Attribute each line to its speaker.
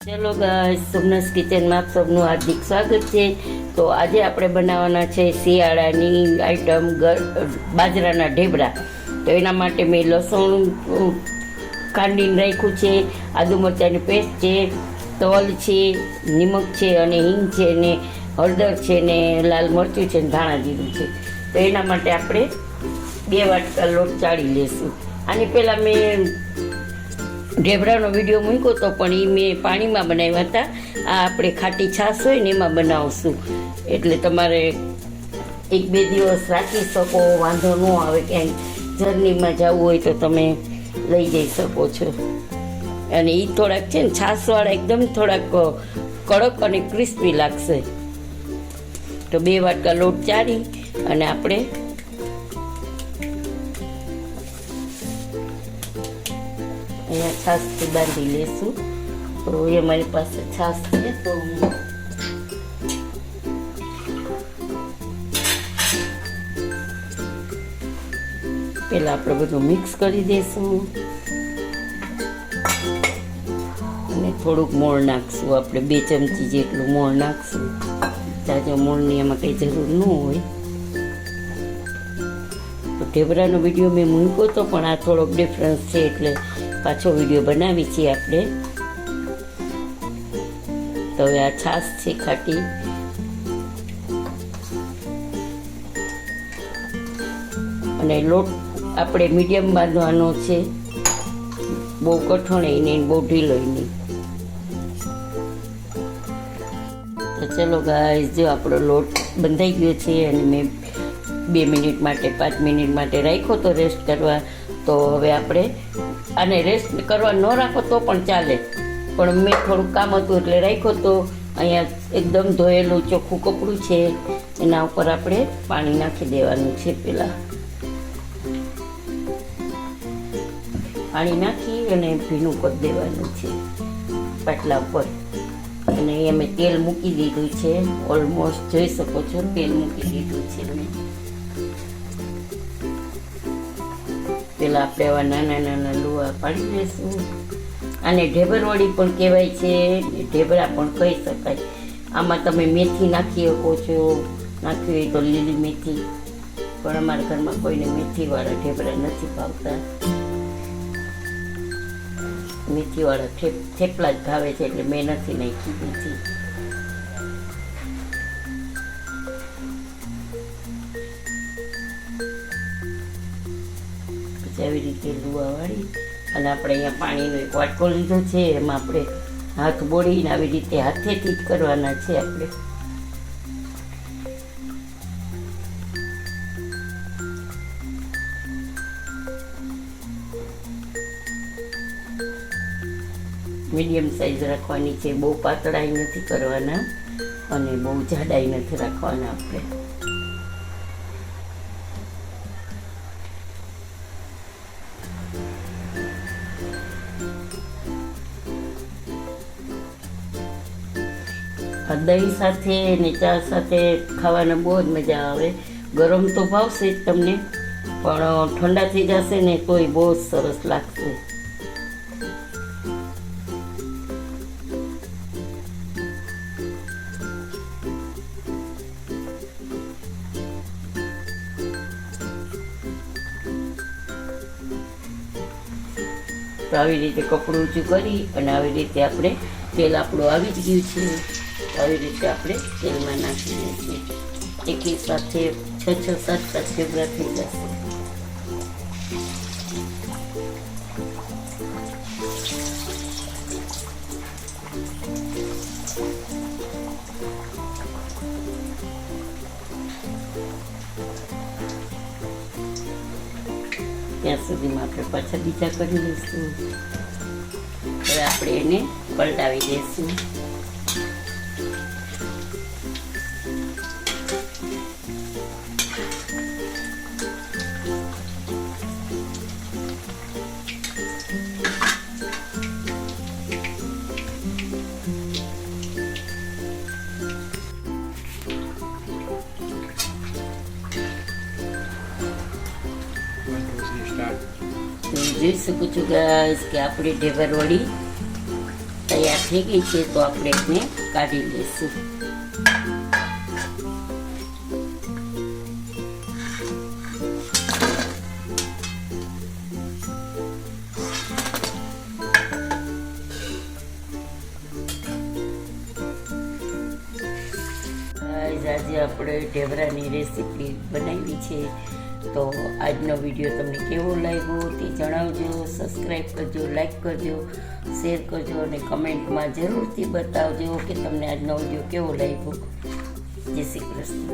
Speaker 1: चलो guys, Somnath kitchen में आप सबનું हार्दिक स्वागत है। तो आज આપણે બનાવવાના છે શિયાળાની આઈટમ બાજરાના ઢેબરા। તો એના માટે મેં લસણ કાંડીને રાખ્યું છે, આદુ મરચાંની પેસ્ટ છે, તલ છે, નિમક છે અને હિંગ છે ને હળદર છે ને લાલ મરચું છે ને ધાણા જીરું છે। તો એના માટે આપણે 2 વાટકા લોટ ચાળી લેશું। આની પહેલાં મેં ઢેબરાનો વિડીયો મૂક્યો તો પણ એ મેં પાણીમાં બનાવ્યા હતા। આ આપણે ખાટી છાશ હોય ને એમાં બનાવશું, એટલે તમારે 1-2 દિવસ રાખી શકો, વાંધો ન આવે। ક્યાંય જર્નીમાં જવું હોય તો તમે લઈ જઈ શકો છો। અને એ થોડાક છે ને છાશવાળા એકદમ થોડાક કડક અને ક્રિસ્પી લાગશે। તો 2 વાટકા લોટ ચાળી અને આપણે અહીંયા છાશથી બાંધી લેશું। તો એ મારી પાસે છાશ છે, તો પહેલાં આપણે બધું મિક્સ કરી દઈશું અને થોડુંક મોણ નાખશું। આપણે 2 ચમચી જેટલું મોણ નાખશું, જાજો મોણની એમાં કંઈ જરૂર ન હોય। તો ઢેબરાનો વિડીયો મેં મૂક્યો તો પણ આ થોડોક ડિફરન્સ છે, એટલે પાછો વિડીયો બનાવી છીએ આપણે। તો હવે આ છાશ છે ખાટી, અને લોટ આપણે મીડિયમ બાંધવાનો છે, બહુ કઠણ નહીં બહુ ઢીલો નહીં। તો ચલો ગાઈસ, જો આપણો લોટ બંધાઈ ગયો છે અને મેં 2 મિનિટ માટે 5 મિનિટ માટે રાખ્યો તો રેસ્ટ કરવા। તો હવે આપણે આને રેસ્ટ કરવા ન રાખો તો પણ ચાલે, પણ મેં થોડુંક કામ હતું એટલે રાખ્યો તો। અહીંયા એકદમ ધોયેલું ચોખ્ખું કપડું છે, એના ઉપર આપણે પાણી નાખી દેવાનું છે। પહેલાં પાણી નાખી અને ભીનું કરી દેવાનું છે પાટલા ઉપર। અને અહીંયા મેં તેલ મૂકી દીધું છે, ઓલમોસ્ટ જોઈ શકો છો તેલ મૂકી દીધું છે મેં। પહેલાં આપણે આવા નાના નાના લુવા પાડી દઈશું। આને ઢેબરવડી પણ કહેવાય છે, ઢેબરા પણ કહી શકાય। આમાં તમે મેથી નાખી શકો છો, નાખવી હોય તો લીલી મેથી, પણ અમારા ઘરમાં કોઈને મેથીવાળા ઢેબરા નથી ભાવતા। મેથીવાળા થેપલા જ ભાવે છે, એટલે મેં નથી નાખી મેથી। આવી રીતે લુવા વાળી અને આપણે અહીંયા પાણીનો એક વાટકો લીધો છે, એમાં આપણે હાથ બોળીને આવી રીતે હાથેથી જ કરવાના છે આપણે। મીડિયમ સાઈઝ રાખવાની છે, બહુ પાતળાઈ નથી કરવાના અને બહુ જાડાઈ નથી રાખવાના આપણે। દહીં સાથે ને ચા સાથે ખાવાના બહુ જ મજા આવે। ગરમ તો ભાવશે જ તમને, પણ ઠંડા થઈ જશે ને તોય બહુ જ સરસ લાગશે। તો આવી રીતે કપડું ઊંચું કરી અને આવી રીતે આપણે તેલ આપણું આવી જ ગયું છે, આવી રીતે આપણે તેલમાં નાખી દઈશું। એકી સાથે 6-7 ઢેબરા થઈ જશે। ત્યાં સુધીમાં આપણે પાછા બીજા કરી લઈશું। હવે આપણે એને પલટાવી દઈશું। જોઈ શકો છો ગાઈસ કે આપણી ઢેબરવડી તૈયાર થઈ ગઈ છે તો આપણે એને કાઢી લઈશું. આજે આપણે ઢેબરાની રેસીપી બનાવી છે. તો આજનો વિડીયો તમને કેવો લાગ્યો તે જણાવજો. સબસ્ક્રાઈબ કરજો, લાઈક કરજો, શેર કરજો અને કમેન્ટમાં જરૂરથી બતાવજો કે તમને આજનો વિડીયો કેવો લાગ્યો. જય શ્રી કૃષ્ણ.